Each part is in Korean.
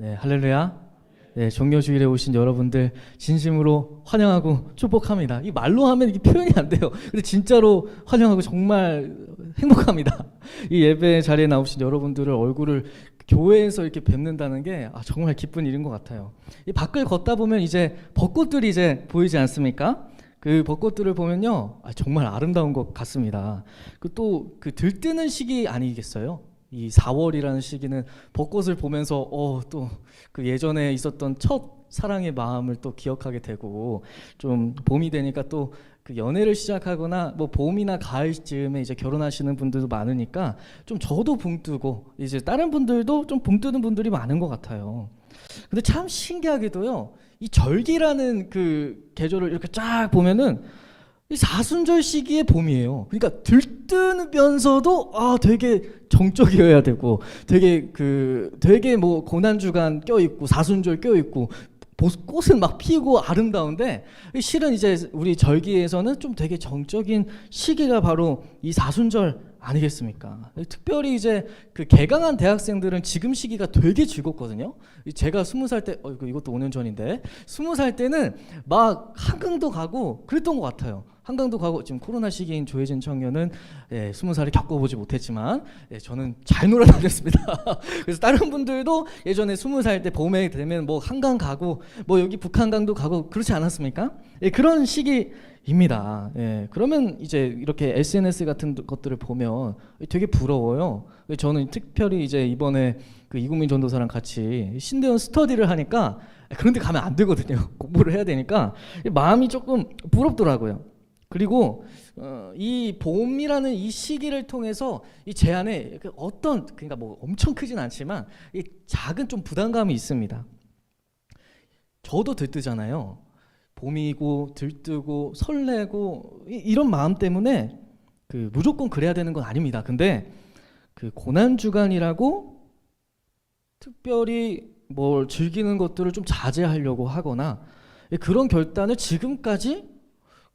네, 할렐루야. 네, 종료주일에 오신 여러분들 진심으로 환영하고 축복합니다. 이 말로 하면 이게 표현이 안 돼요. 근데 진짜로 환영하고 정말 행복합니다. 이 예배 자리에 나오신 여러분들을 얼굴을 교회에서 이렇게 뵙는다는 게 정말 기쁜 일인 것 같아요. 이 밖을 걷다 보면 이제 벚꽃들이 이제 보이지 않습니까? 그 벚꽃들을 보면요, 정말 아름다운 것 같습니다. 또 그 들뜨는 시기 아니겠어요? 이 4월이라는 시기는 벚꽃을 보면서 또 그 예전에 있었던 첫 사랑의 마음을 또 기억하게 되고, 좀 봄이 되니까 또 그 연애를 시작하거나 뭐 봄이나 가을쯤에 이제 결혼하시는 분들도 많으니까 좀 저도 붕 뜨고 이제 다른 분들도 좀 붕 뜨는 분들이 많은 것 같아요. 근데 참 신기하게도요, 이 절기라는 그 계절을 이렇게 쫙 보면은 이 사순절 시기의 봄이에요. 그러니까 들뜨면서도 되게 정적이어야 되고, 되게 뭐 고난주간 껴있고 사순절 껴있고 꽃은 막 피고 아름다운데, 실은 이제 우리 절기에서는 좀 되게 정적인 시기가 바로 이 사순절 아니겠습니까? 특별히 이제 그 개강한 대학생들은 지금 시기가 되게 즐겁거든요. 제가 20살 때, 이것도 5년 전인데, 20살 때는 막 한강도 가고 그랬던 것 같아요. 한강도 가고, 지금 코로나 시기인 조혜진 청년은 20살을 겪어보지 못했지만 저는 잘 놀아다녔습니다. 그래서 다른 분들도 예전에 20살 때 봄에 되면 뭐 한강 가고 뭐 여기 북한강도 가고 그렇지 않았습니까? 그런 시기입니다. 그러면 이제 이렇게 SNS 같은 것들을 보면 되게 부러워요. 저는 특별히 이제 이번에 그 이국민 전도사랑 같이 신대원 스터디를 하니까 그런 데 가면 안 되거든요. 공부를 해야 되니까 마음이 조금 부럽더라고요. 그리고 이 봄이라는 이 시기를 통해서 이 제 안에 그러니까 뭐 엄청 크진 않지만 이 작은 좀 부담감이 있습니다. 저도 들뜨잖아요. 봄이고 들뜨고 설레고 이런 마음 때문에 그 무조건 그래야 되는 건 아닙니다. 근데 그 고난주간이라고 특별히 뭘 즐기는 것들을 좀 자제하려고 하거나 그런 결단을 지금까지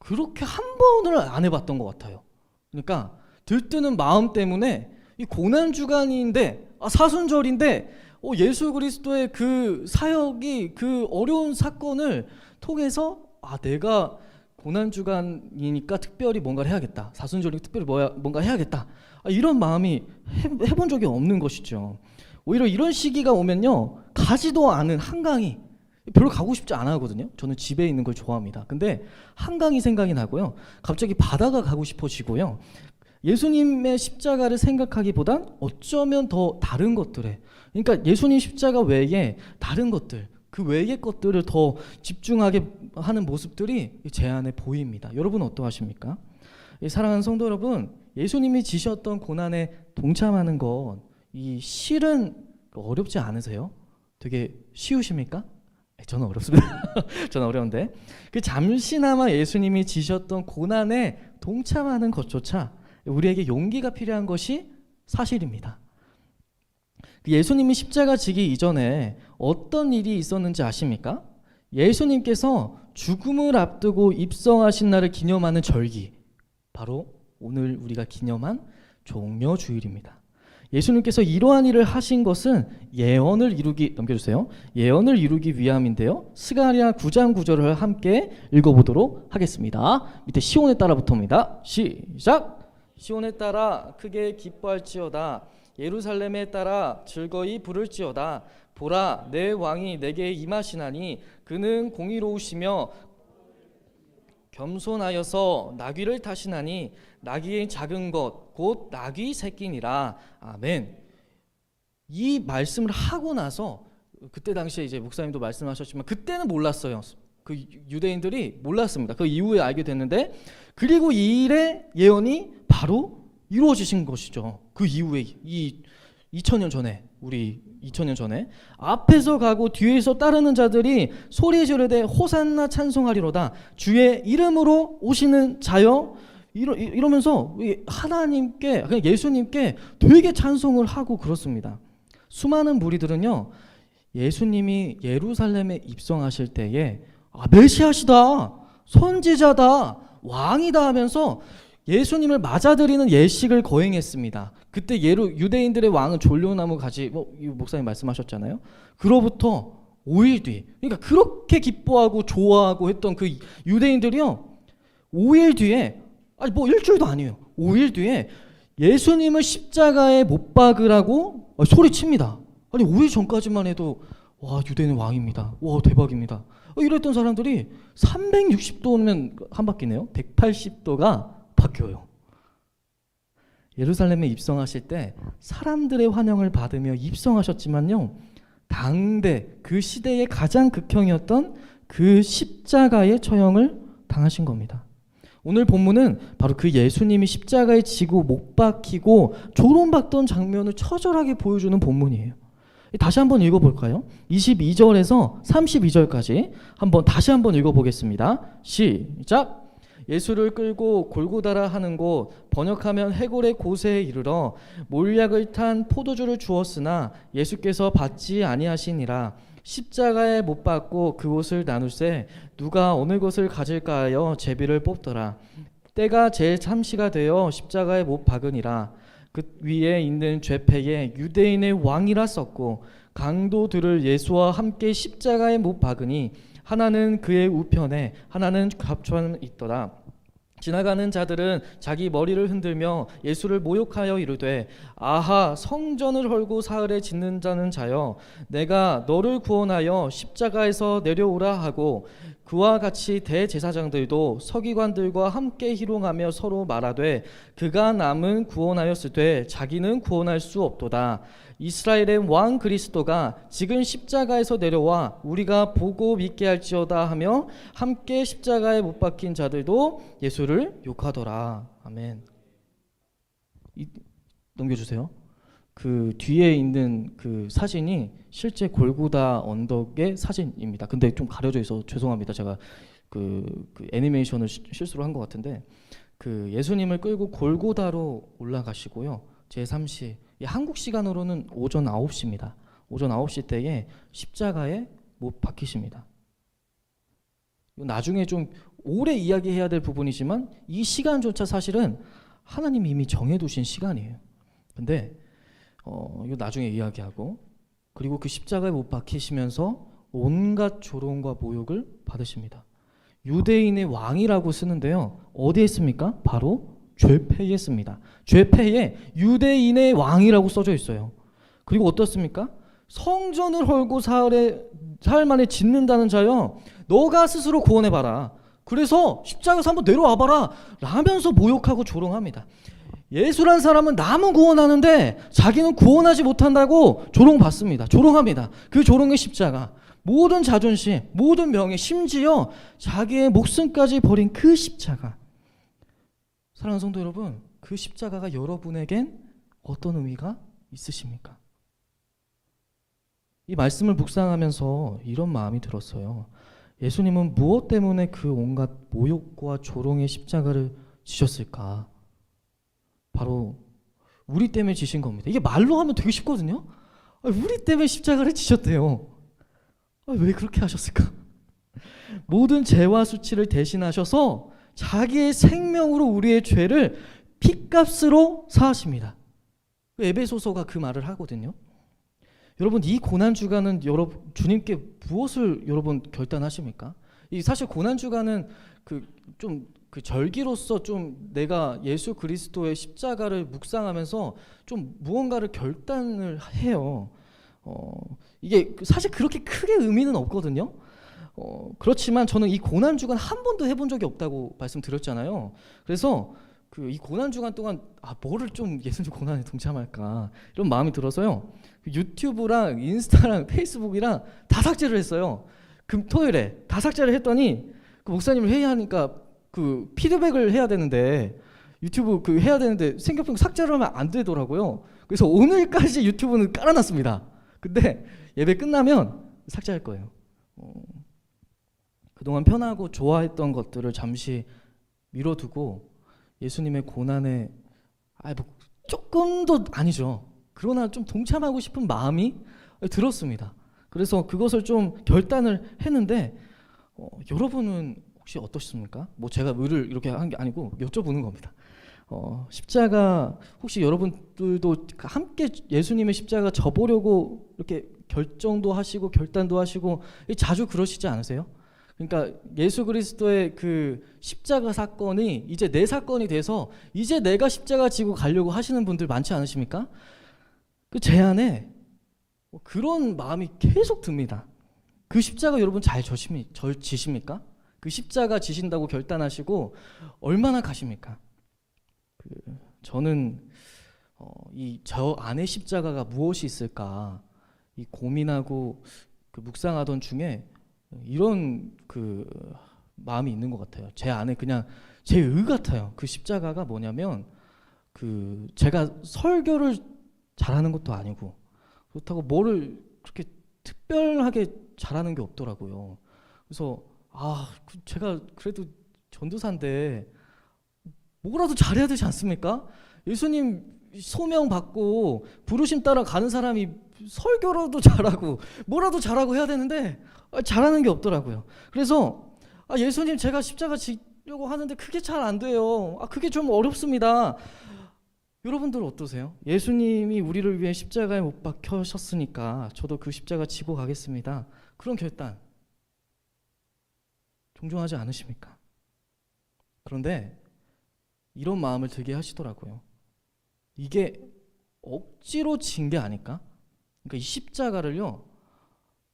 그렇게 한 번을 안 해봤던 것 같아요. 그러니까 들뜨는 마음 때문에 이 고난주간인데 사순절인데 예수 그리스도의 그 사역이, 그 어려운 사건을 통해서 내가 고난주간이니까 특별히 뭔가를 해야겠다, 사순절이니까 특별히 뭔가 해야겠다, 이런 마음이 해본 적이 없는 것이죠. 오히려 이런 시기가 오면요, 가지도 않은 한강이 별로 가고 싶지 않아 하거든요. 저는 집에 있는 걸 좋아합니다. 근데 한강이 생각이 나고요, 갑자기 바다가 가고 싶어지고요, 예수님의 십자가를 생각하기보단 어쩌면 더 다른 것들에, 그러니까 예수님 십자가 외에 다른 것들, 그 외의 것들을 더 집중하게 하는 모습들이 제 안에 보입니다. 여러분 어떠하십니까? 사랑하는 성도 여러분, 예수님이 지셨던 고난에 동참하는 건 이 실은 어렵지 않으세요? 되게 쉬우십니까? 저는 어렵습니다. 저는 어려운데, 그 잠시나마 예수님이 지셨던 고난에 동참하는 것조차 우리에게 용기가 필요한 것이 사실입니다. 예수님이 십자가 지기 이전에 어떤 일이 있었는지 아십니까? 예수님께서 죽음을 앞두고 입성하신 날을 기념하는 절기, 바로 오늘 우리가 기념한 종려주일입니다. 예수님께서 이러한 일을 하신 것은 예언을 이루기, 넘겨주세요. 예언을 이루기 위함인데요. 스가랴 9장 9절을 함께 읽어보도록 하겠습니다. 밑에 시온에 따라부터입니다. 시작! 시온에 따라 크게 기뻐할지어다. 예루살렘에 따라 즐거이 부를지어다. 보라, 내 왕이 내게 임하시나니 그는 공의로우시며 겸손하여서 나귀를 타시나니 나귀의 작은 것 곧 나귀 새끼니라. 아멘. 이 말씀을 하고 나서, 그때 당시에 이제 목사님도 말씀하셨지만 그때는 몰랐어요. 그 유대인들이 몰랐습니다. 그 이후에 알게 됐는데, 그리고 이 일의 예언이 바로 이루어지신 것이죠. 그 이후에 2000년 전에, 우리 2000년 전에 앞에서 가고 뒤에서 따르는 자들이 소리 지르되 호산나 찬송하리로다. 주의 이름으로 오시는 자여, 이러면서 하나님께, 그냥 예수님께 되게 찬송을 하고 그렇습니다. 수많은 무리들은요, 예수님이 예루살렘에 입성하실 때에 메시아시다, 선지자다, 왕이다 하면서 예수님을 맞아들이는 예식을 거행했습니다. 그때 유대인들의 왕은 졸려나무 가지, 목사님 말씀하셨잖아요. 그로부터 5일 뒤, 그러니까 그렇게 기뻐하고 좋아하고 했던 그 유대인들이요, 5일 뒤에, 아니 일주일도 아니에요, 5일 뒤에 예수님을 십자가에 못 박으라고 소리칩니다. 아니 5일 전까지만 해도 와, 유대인은 왕입니다, 와 대박입니다, 이랬던 사람들이 360도면 한 바퀴네요. 180도가 바뀌어요. 예루살렘에 입성하실 때 사람들의 환영을 받으며 입성하셨지만요, 당대 그 시대의 가장 극형이었던 그 십자가의 처형을 당하신 겁니다. 오늘 본문은 바로 그 예수님이 십자가에 지고 못 박히고 조롱받던 장면을 처절하게 보여주는 본문이에요. 다시 한번 읽어볼까요? 22절에서 32절까지 다시 한번 읽어보겠습니다. 시작! 예수를 끌고 골고다라 하는 곳, 번역하면 해골의 곳에 이르러 몰약을 탄 포도주를 주었으나 예수께서 받지 아니하시니라. 십자가에 못 박고 그곳을 나눌세 누가 어느 곳을 가질까 하여 제비를 뽑더라. 때가 제3시가 되어 십자가에 못 박으니라. 그 위에 있는 죄패에 유대인의 왕이라 썼고 강도들을 예수와 함께 십자가에 못 박으니 하나는 그의 우편에 하나는 좌편에 있더라. 지나가는 자들은 자기 머리를 흔들며 예수를 모욕하여 이르되 아하, 성전을 헐고 사흘에 짓는 자는 자여, 내가 너를 구원하여 십자가에서 내려오라 하고, 그와 같이 대제사장들도 서기관들과 함께 희롱하며 서로 말하되 그가 남은 구원하였으되 자기는 구원할 수 없도다. 이스라엘의 왕 그리스도가 지금 십자가에서 내려와 우리가 보고 믿게 할지어다 하며 함께 십자가에 못 박힌 자들도 예수를 욕하더라. 아멘. 넘겨주세요. 그 뒤에 있는 그 사진이 실제 골고다 언덕의 사진입니다. 근데 좀 가려져 있어 죄송합니다. 제가 그 애니메이션을 실수로 한 것 같은데, 그 예수님을 끌고 골고다로 올라가시고요. 제3시, 한국 시간으로는 오전 9시입니다. 오전 9시 때에 십자가에 못 박히십니다. 나중에 좀 오래 이야기해야 될 부분이지만 이 시간조차 사실은 하나님이 이미 정해두신 시간이에요. 근데 이거 나중에 이야기하고, 그리고 그 십자가에 못 박히시면서 온갖 조롱과 모욕을 받으십니다. 유대인의 왕이라고 쓰는데요, 어디에 있습니까? 바로 죄패에 있습니다. 죄패에 유대인의 왕이라고 써져 있어요. 그리고 어떻습니까? 성전을 헐고 사흘 만에 짓는다는 자여, 너가 스스로 구원해봐라, 그래서 십자가에서 한번 내려와봐라 라면서 모욕하고 조롱합니다. 예수란 사람은 남은 구원하는데 자기는 구원하지 못한다고 조롱받습니다. 조롱합니다. 그 조롱의 십자가, 모든 자존심, 모든 명예, 심지어 자기의 목숨까지 버린 그 십자가. 사랑하는 성도 여러분, 그 십자가가 여러분에겐 어떤 의미가 있으십니까? 이 말씀을 묵상하면서 이런 마음이 들었어요. 예수님은 무엇 때문에 그 온갖 모욕과 조롱의 십자가를 지셨을까? 바로 우리 때문에 지신 겁니다. 이게 말로 하면 되게 쉽거든요. 우리 때문에 십자가를 지셨대요. 왜 그렇게 하셨을까? 모든 죄와 수치를 대신하셔서 자기의 생명으로 우리의 죄를 핏값으로 사하십니다. 에베소서가 그 말을 하거든요. 여러분, 이 고난주간은 주님께 무엇을 여러분 결단하십니까? 사실 고난주간은 그 절기로서 좀 내가 예수 그리스도의 십자가를 묵상하면서 좀 무언가를 결단을 해요. 이게 사실 그렇게 크게 의미는 없거든요. 그렇지만 저는 이 고난주간 한 번도 해본 적이 없다고 말씀드렸잖아요. 그래서 이 고난주간 동안 뭐를 좀 예수님 고난에 동참할까 이런 마음이 들어서요, 유튜브랑 인스타랑 페이스북이랑 다 삭제를 했어요. 금토일에 다 삭제를 했더니 그 목사님을 회의하니까 그 피드백을 해야 되는데, 유튜브 해야 되는데 생각보다 삭제를 하면 안 되더라고요. 그래서 오늘까지 유튜브는 깔아놨습니다. 근데 예배 끝나면 삭제할 거예요. 그동안 편하고 좋아했던 것들을 잠시 미뤄두고 예수님의 고난에 조금도 아니죠. 그러나 좀 동참하고 싶은 마음이 들었습니다. 그래서 그것을 좀 결단을 했는데, 여러분은 혹시 어떠십니까? 뭐 제가 의를 이렇게 한 게 아니고 여쭤보는 겁니다. 십자가 혹시 여러분들도 함께 예수님의 십자가 져보려고 이렇게 결정도 하시고 결단도 하시고 자주 그러시지 않으세요? 그러니까 예수 그리스도의 그 십자가 사건이 이제 내 사건이 돼서 이제 내가 십자가 지고 가려고 하시는 분들 많지 않으십니까? 제 안에 그런 마음이 계속 듭니다. 그 십자가 여러분 잘 지십니까? 그 십자가 지신다고 결단하시고 얼마나 가십니까? 저는 이 저 안에 십자가가 무엇이 있을까 이 고민하고 묵상하던 중에 이런 마음이 있는 것 같아요. 제 안에 그냥 제 의 같아요. 그 십자가가 뭐냐면 제가 설교를 잘하는 것도 아니고 그렇다고 뭐를 그렇게 특별하게 잘하는 게 없더라고요. 그래서 제가 그래도 전도사인데 뭐라도 잘해야 되지 않습니까? 예수님 소명 받고 부르심 따라 가는 사람이 설교라도 잘하고 뭐라도 잘하고 해야 되는데 잘하는 게 없더라고요. 그래서 예수님 제가 십자가 지려고 하는데 그게 잘 안 돼요. 그게 좀 어렵습니다. 여러분들 어떠세요? 예수님이 우리를 위해 십자가에 못 박혀셨으니까 저도 그 십자가 지고 가겠습니다. 그런 결단 존중하지 않으십니까? 그런데 이런 마음을 들게 하시더라고요. 이게 억지로 진 게 아닐까? 그러니까 이 십자가를요,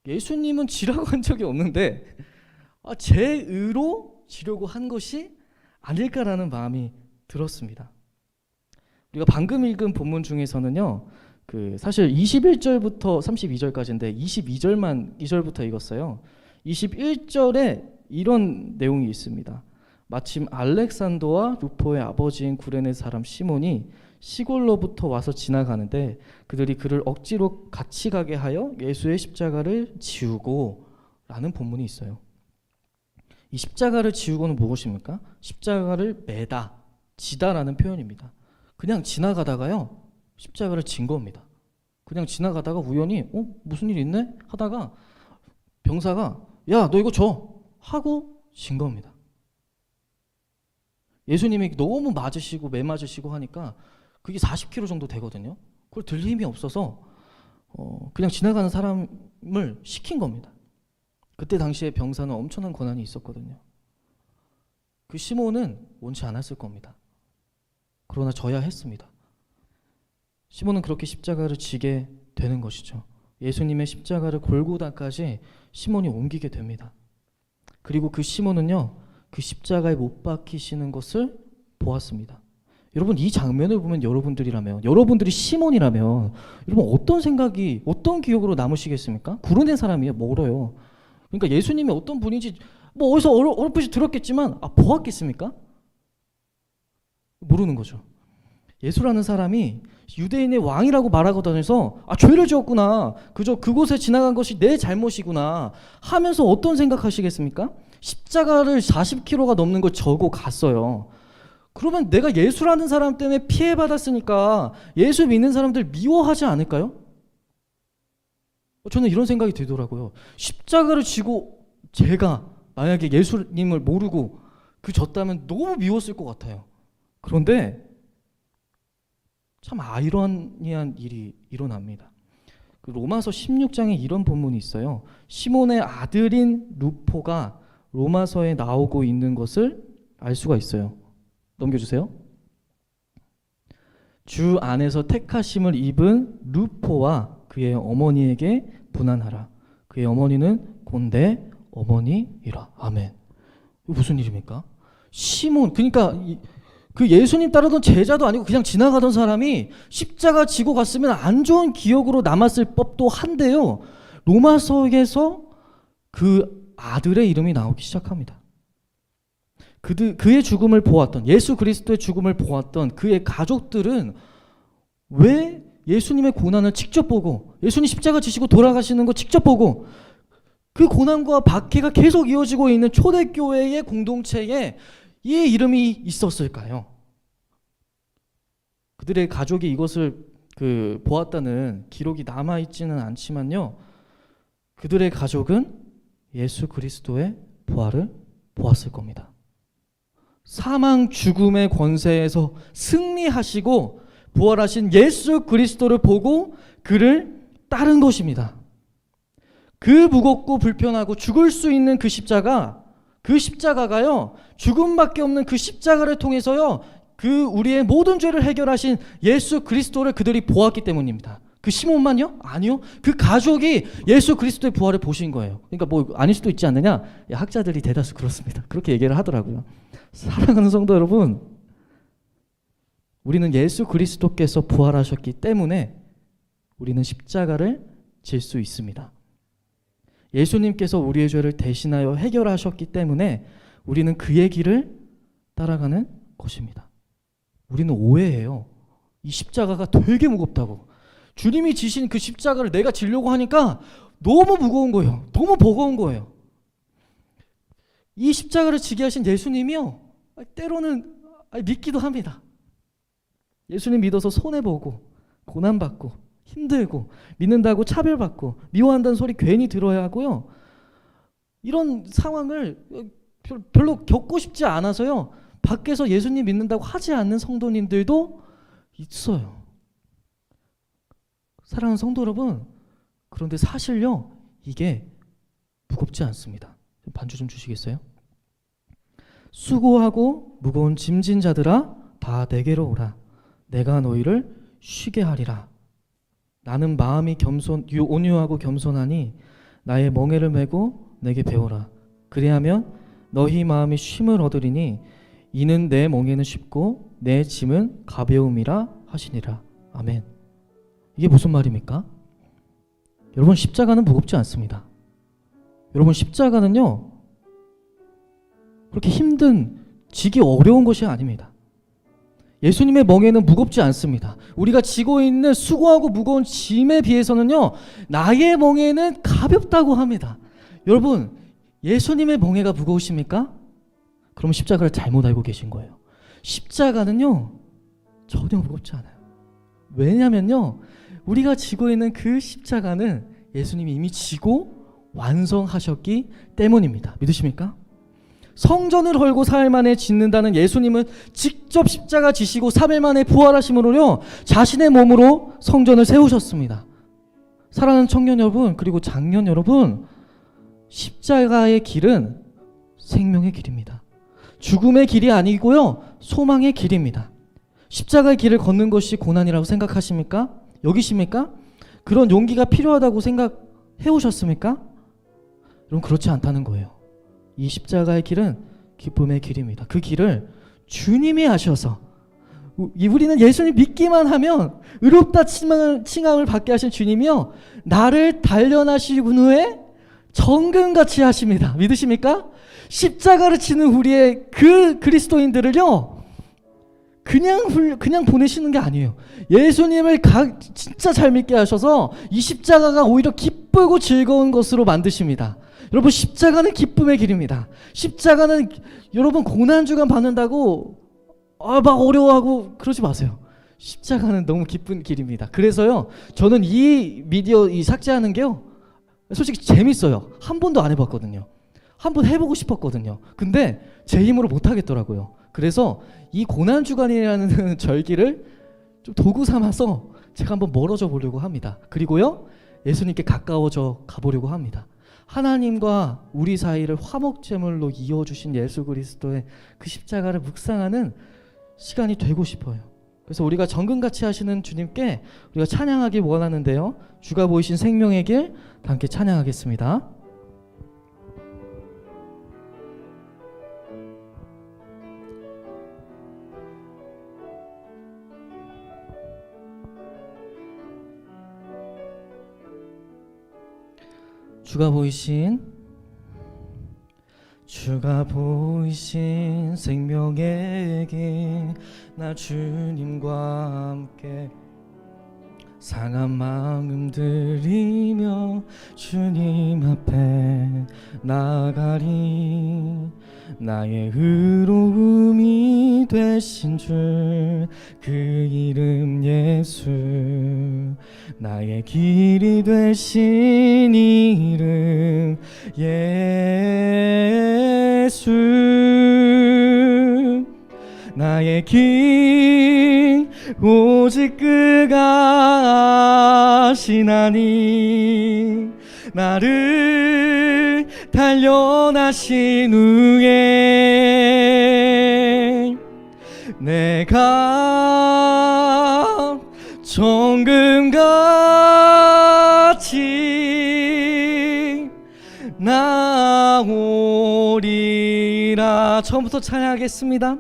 예수님은 지라고 한 적이 없는데 제 의로 지려고 한 것이 아닐까라는 마음이 들었습니다. 우리가 방금 읽은 본문 중에서는요, 사실 21절부터 32절까지인데 2절부터 읽었어요. 21절에 이런 내용이 있습니다. 마침 알렉산더와 루포의 아버지인 구레네 사람 시몬이 시골로부터 와서 지나가는데 그들이 그를 억지로 같이 가게 하여 예수의 십자가를 지우고 라는 본문이 있어요. 이 십자가를 지우고는 무엇입니까? 십자가를 매다, 지다라는 표현입니다. 그냥 지나가다가요 십자가를 진 겁니다. 그냥 지나가다가 우연히 무슨 일 있네? 하다가 병사가 야 너 이거 줘! 하고 진 겁니다. 예수님이 너무 맞으시고 매맞으시고 하니까 그게 40kg 정도 되거든요. 그걸 들 힘이 없어서 그냥 지나가는 사람을 시킨 겁니다. 그때 당시에 병사는 엄청난 권한이 있었거든요. 그 시몬은 원치 않았을 겁니다. 그러나 져야 했습니다. 시몬은 그렇게 십자가를 지게 되는 것이죠. 예수님의 십자가를 골고다까지 시몬이 옮기게 됩니다. 그리고 그 시몬은요, 그 십자가에 못 박히시는 것을 보았습니다. 여러분 이 장면을 보면 여러분들이 시몬이라면 여러분 어떤 생각이 어떤 기억으로 남으시겠습니까? 구르는 사람이에요. 멀어요. 그러니까 예수님이 어떤 분인지 뭐 어디서 어렴풋이 들었겠지만 보았겠습니까? 모르는 거죠. 예수라는 사람이 유대인의 왕이라고 말하고 다녀서 죄를 지었구나, 그저 그곳에 지나간 것이 내 잘못이구나 하면서 어떤 생각하시겠습니까? 십자가를 40kg가 넘는 걸 저고 갔어요. 그러면 내가 예수라는 사람 때문에 피해받았으니까 예수 믿는 사람들 미워하지 않을까요? 저는 이런 생각이 들더라고요. 십자가를 지고 제가 만약에 예수님을 모르고 졌다면 너무 미웠을 것 같아요. 그런데 참 아이러니한 일이 일어납니다. 로마서 16장에 이런 본문이 있어요. 시몬의 아들인 루포가 로마서에 나오고 있는 것을 알 수가 있어요. 넘겨주세요. 주 안에서 택하심을 입은 루포와 그의 어머니에게 분한하라. 그의 어머니는 곧 내 어머니이라. 아멘. 무슨 일입니까? 시몬, 그러니까 그 예수님 따르던 제자도 아니고 그냥 지나가던 사람이 십자가 지고 갔으면 안 좋은 기억으로 남았을 법도 한데요, 로마서에서 그 아들의 이름이 나오기 시작합니다. 그의 죽음을 보았던, 예수 그리스도의 죽음을 보았던 그의 가족들은 왜 예수님의 고난을 직접 보고 예수님 십자가 지시고 돌아가시는 거 직접 보고 그 고난과 박해가 계속 이어지고 있는 초대교회의 공동체에 이 이름이 있었을까요? 그들의 가족이 이것을 보았다는 기록이 남아있지는 않지만요, 그들의 가족은 예수 그리스도의 부활을 보았을 겁니다. 사망 죽음의 권세에서 승리하시고 부활하신 예수 그리스도를 보고 그를 따른 것입니다. 그 무겁고 불편하고 죽을 수 있는 그 십자가가요, 죽음밖에 없는 그 십자가를 통해서요, 그 우리의 모든 죄를 해결하신 예수 그리스도를 그들이 보았기 때문입니다. 그 시몬만요? 아니요. 그 가족이 예수 그리스도의 부활을 보신 거예요. 그러니까 뭐 아닐 수도 있지 않느냐? 학자들이 대다수 그렇습니다. 그렇게 얘기를 하더라고요. 사랑하는 성도 여러분, 우리는 예수 그리스도께서 부활하셨기 때문에 우리는 십자가를 질 수 있습니다. 예수님께서 우리의 죄를 대신하여 해결하셨기 때문에 우리는 그의 길을 따라가는 것입니다. 우리는 오해해요. 이 십자가가 되게 무겁다고. 주님이 지신 그 십자가를 내가 지려고 하니까 너무 무거운 거예요. 너무 버거운 거예요. 이 십자가를 지게 하신 예수님이요, 때로는 믿기도 합니다. 예수님 믿어서 손해보고 고난받고 힘들고 믿는다고 차별받고 미워한다는 소리 괜히 들어야 하고요, 이런 상황을 별로 겪고 싶지 않아서요, 밖에서 예수님 믿는다고 하지 않는 성도님들도 있어요. 사랑하는 성도 여러분, 그런데 사실요, 이게 무겁지 않습니다. 반주 좀 주시겠어요? 수고하고 무거운 짐진 자들아 다 내게로 오라. 내가 너희를 쉬게 하리라. 나는 마음이 온유하고 겸손하니 나의 멍에를 메고 내게 배우라. 그리하면 너희 마음이 쉼을 얻으리니 이는 내 멍에는 쉽고 내 짐은 가벼움이라 하시니라. 아멘. 이게 무슨 말입니까? 여러분, 십자가는 무겁지 않습니다. 여러분, 십자가는요, 그렇게 지기 어려운 것이 아닙니다. 예수님의 멍에는 무겁지 않습니다. 우리가 지고 있는 수고하고 무거운 짐에 비해서는요, 나의 멍에는 가볍다고 합니다. 여러분, 예수님의 멍에가 무거우십니까? 그럼 십자가를 잘못 알고 계신 거예요. 십자가는요, 전혀 무겁지 않아요. 왜냐면요, 우리가 지고 있는 그 십자가는 예수님이 이미 지고 완성하셨기 때문입니다. 믿으십니까? 성전을 헐고 4일 만에 짓는다는 예수님은 직접 십자가 지시고 3일 만에 부활하심으로요, 자신의 몸으로 성전을 세우셨습니다. 사랑하는 청년 여러분, 그리고 장년 여러분, 십자가의 길은 생명의 길입니다. 죽음의 길이 아니고요, 소망의 길입니다. 십자가의 길을 걷는 것이 고난이라고 생각하십니까? 여기십니까? 그런 용기가 필요하다고 생각해 오셨습니까? 여러분, 그렇지 않다는 거예요. 이 십자가의 길은 기쁨의 길입니다. 그 길을 주님이 하셔서, 우리는 예수님 믿기만 하면 의롭다 칭함을 받게 하신 주님이요, 나를 단련하시고 후에 정금같이 하십니다. 믿으십니까? 십자가를 지는 우리의 그 그리스도인들을요, 그냥 보내시는 게 아니에요. 예수님을 진짜 잘 믿게 하셔서 이 십자가가 오히려 기쁘고 즐거운 것으로 만드십니다. 여러분, 십자가는 기쁨의 길입니다. 십자가는 여러분 고난주간 받는다고 막 어려워하고 그러지 마세요. 십자가는 너무 기쁜 길입니다. 그래서요, 저는 이 삭제하는 게요, 솔직히 재밌어요. 한 번도 안 해봤거든요. 한 번 해보고 싶었거든요. 근데 제 힘으로 못 하겠더라고요. 그래서 이 고난주간이라는 절기를 좀 도구 삼아서 제가 한번 멀어져 보려고 합니다. 그리고요, 예수님께 가까워져 가보려고 합니다. 하나님과 우리 사이를 화목제물로 이어주신 예수 그리스도의 그 십자가를 묵상하는 시간이 되고 싶어요. 그래서 우리가 정금같이 하시는 주님께 우리가 찬양하기 원하는데요, 주가 보이신 생명의 길 다 함께 찬양하겠습니다. 주가 보이신 생명의 길, 나 주님과 함께 상한 마음 들이며 주님 앞에 나가리. 나의 의로움이 되신 주, 그 이름 예수, 나의 길이 되신 이름 예수. 예수. 나의 길 오직 그가 아시나니. 나를 단련하신 후에 내가 정금같이 나오리라. 처음부터 찬양하겠습니다.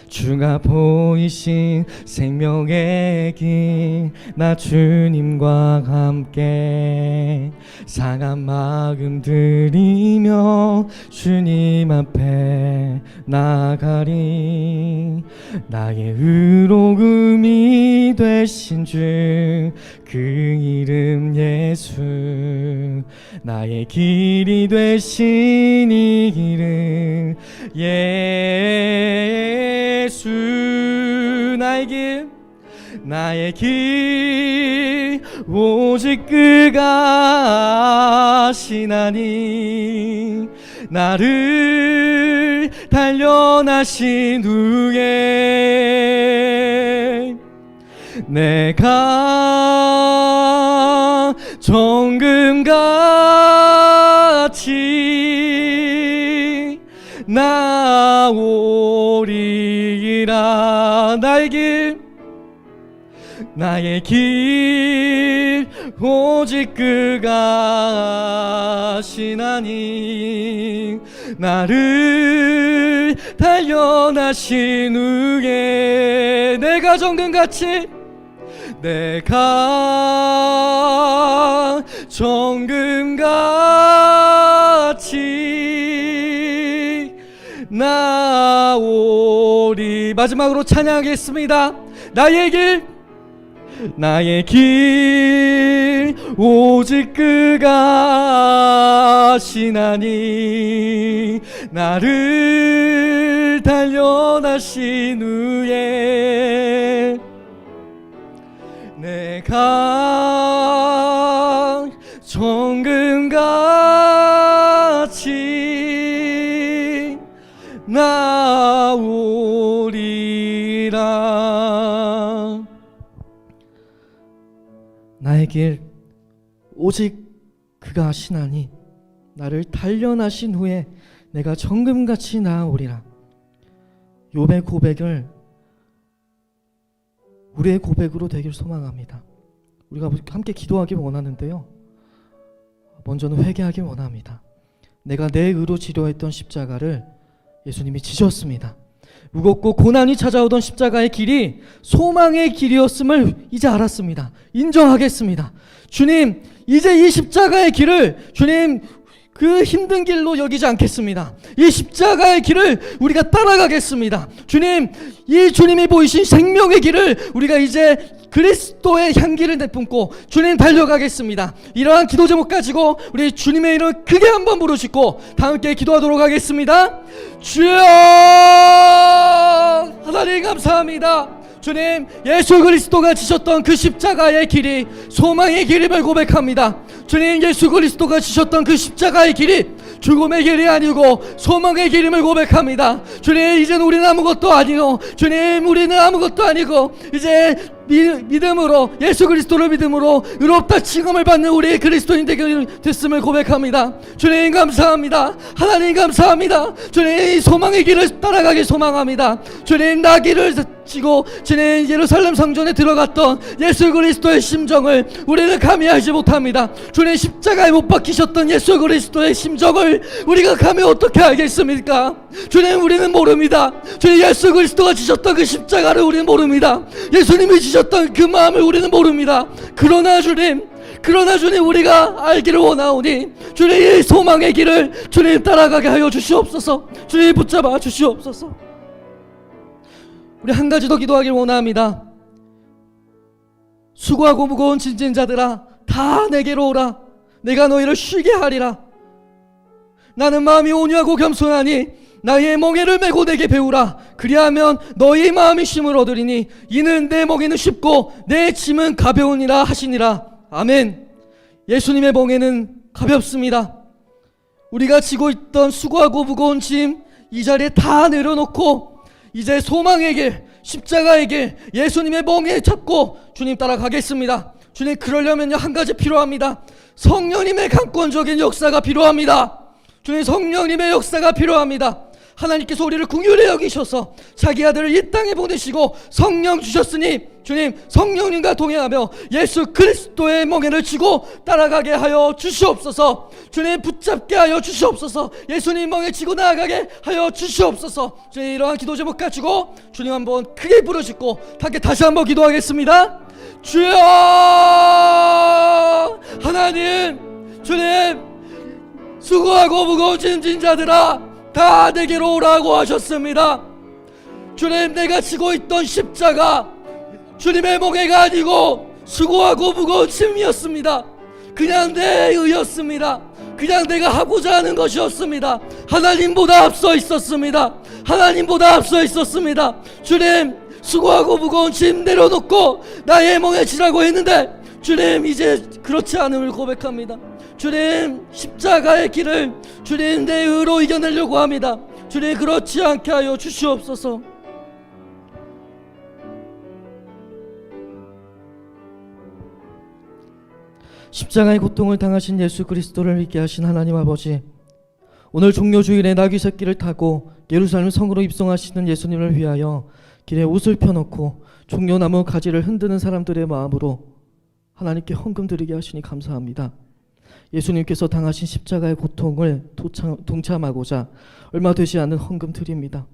주가 보이신 생명의 길, 나 주님과 함께 상한 마음 들이며 주님 앞에 나가리. 나의 의로움이 되신 주, 그 이름 예수. 나의 길이 되신 이 길은 예수. 나의 길 오직 그가 아시나니. 나를 단련하신 후에 내가 정금같이 나오리라. 나의 길 오직 그가 아시나니. 나를 단련하신 후에 내가 정금같이 나오리. 마지막으로 찬양하겠습니다. 나의 길 오직 그가 아시나니. 나를 단련하신 후에 내가 정금같이 나오리라. 나의 길 오직 그가 아시나니. 나를 단련하신 후에 내가 정금같이 나아오리라. 욥의 고백을 우리의 고백으로 되길 소망합니다. 우리가 함께 기도하길 원하는데요, 먼저는 회개하길 원합니다. 내가 내 의로 지려했던 십자가를 예수님이 지셨습니다. 무겁고 고난이 찾아오던 십자가의 길이 소망의 길이었음을 이제 알았습니다. 인정하겠습니다. 주님, 이제 이 십자가의 길을 주님 그 힘든 길로 여기지 않겠습니다. 이 십자가의 길을 우리가 따라가겠습니다. 주님, 이 주님이 보이신 생명의 길을 우리가 이제 그리스도의 향기를 내뿜고 주님 달려가겠습니다. 이러한 기도 제목 가지고 우리 주님의 이름 크게 한번 부르시고 다 함께 기도하도록 하겠습니다. 주여, 하나님 감사합니다. 주님, 예수 그리스도가 지셨던 그 십자가의 길이 소망의 길임을 고백합니다. 주님, 예수 그리스도가 지셨던 그 십자가의 길이 죽음의 길이 아니고 소망의 길임을 고백합니다. 주님, 이제는 우리는 아무것도 아니고, 주님, 우리는 아무것도 아니고 이제 믿음으로, 예수 그리스도를 믿음으로 의롭다 칭함을 받는 우리 그리스도인 되게 됐음을 고백합니다. 주님 감사합니다. 하나님 감사합니다. 주님, 이 소망의 길을 따라가길 소망합니다. 주님, 나귀를 지고 주님 예루살렘 성전에 들어갔던 예수 그리스도의 심정을 우리는 감히 알지 못합니다. 주님, 십자가에 못 박히셨던 예수 그리스도의 심정을 우리가 감히 어떻게 알겠습니까? 주님, 우리는 모릅니다. 주님, 예수 그리스도가 지셨던 그 십자가를 우리는 모릅니다. 예수님이 지셨던 그 마음을 우리는 모릅니다. 그러나 주님, 우리가 알기를 원하오니 주님, 이 소망의 길을 주님 따라가게 하여 주시옵소서. 주님, 붙잡아 주시옵소서. 우리 한 가지 더 기도하길 원합니다. 수고하고 무거운 짐진 자들아, 다 내게로 오라. 내가 너희를 쉬게 하리라. 나는 마음이 온유하고 겸손하니 나의 멍에를 메고 내게 배우라. 그리하면 너희 마음이 쉼을 얻으리니 이는 내 멍에는 쉽고 내 짐은 가벼우니라 하시니라. 아멘. 예수님의 멍에는 가볍습니다. 우리가 지고 있던 수고하고 무거운 짐 이 자리에 다 내려놓고 이제 소망의 길, 십자가의 길, 예수님의 멍에 잡고 주님 따라가겠습니다. 주님, 그러려면요 한 가지 필요합니다. 성령님의 강권적인 역사가 필요합니다. 주님, 성령님의 역사가 필요합니다. 하나님께서 우리를 긍휼히 여기셔서 자기 아들을 이 땅에 보내시고 성령 주셨으니 주님, 성령님과 동행하며 예수 그리스도의 멍에를 쥐고 따라가게 하여 주시옵소서. 주님, 붙잡게 하여 주시옵소서. 예수님 멍에 쥐고 나아가게 하여 주시옵소서. 주님, 이러한 기도 제목 가지고 주님 한번 크게 부르짖고 함께 다시 한번 기도하겠습니다. 주여, 하나님, 주님, 수고하고 무거운 짐진 자들아 다 내게로 오라고 하셨습니다. 주님, 내가 지고 있던 십자가 주님의 멍에가 아니고 수고하고 무거운 짐이었습니다. 그냥 내 의였습니다. 그냥 내가 하고자 하는 것이었습니다. 하나님보다 앞서 있었습니다. 하나님보다 앞서 있었습니다. 주님, 수고하고 무거운 짐 내려놓고 나의 멍에 지라고 했는데 주님, 이제 그렇지 않음을 고백합니다. 주님, 십자가의 길을 주님 내 의로 이겨내려고 합니다. 주님, 그렇지 않게 하여 주시옵소서. 십자가의 고통을 당하신 예수 그리스도를 믿게 하신 하나님 아버지, 오늘 종료주일에 나귀 새끼를 타고 예루살렘 성으로 입성하시는 예수님을 위하여 길에 옷을 펴놓고 종려나무 가지를 흔드는 사람들의 마음으로 하나님께 헌금 드리게 하시니 감사합니다. 예수님께서 당하신 십자가의 고통을 동참하고자 얼마 되지 않은 헌금 드립니다.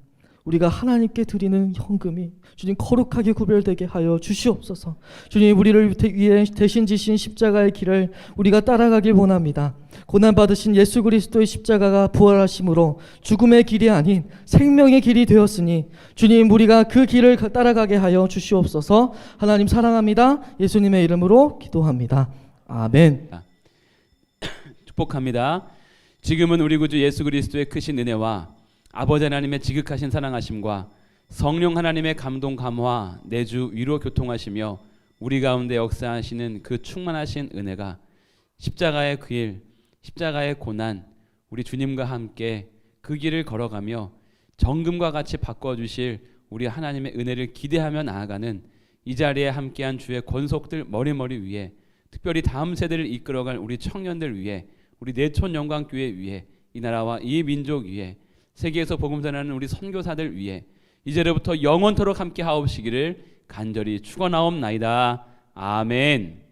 우리가 하나님께 드리는 헌금이 주님 거룩하게 구별되게 하여 주시옵소서. 주님, 우리를 위해 대신 지신 십자가의 길을 우리가 따라가길 원합니다. 고난받으신 예수 그리스도의 십자가가 부활하심으로 죽음의 길이 아닌 생명의 길이 되었으니 주님, 우리가 그 길을 따라가게 하여 주시옵소서. 하나님 사랑합니다. 예수님의 이름으로 기도합니다. 아멘. 축복합니다. 지금은 우리 구주 예수 그리스도의 크신 은혜와 아버지 하나님의 지극하신 사랑하심과 성령 하나님의 감동 감화 내주 위로 교통하시며 우리 가운데 역사하시는 그 충만하신 은혜가 십자가의 길, 십자가의 고난, 우리 주님과 함께 그 길을 걸어가며 정금과 같이 바꿔주실 우리 하나님의 은혜를 기대하며 나아가는 이 자리에 함께한 주의 권속들 머리머리 위에, 특별히 다음 세대를 이끌어갈 우리 청년들 위에, 우리 내촌 영광교회 위에, 이 나라와 이 민족 위에, 세계에서 복음 전하는 우리 선교사들 위에 이제로부터 영원토록 함께 하옵시기를 간절히 축원하옵나이다. 아멘.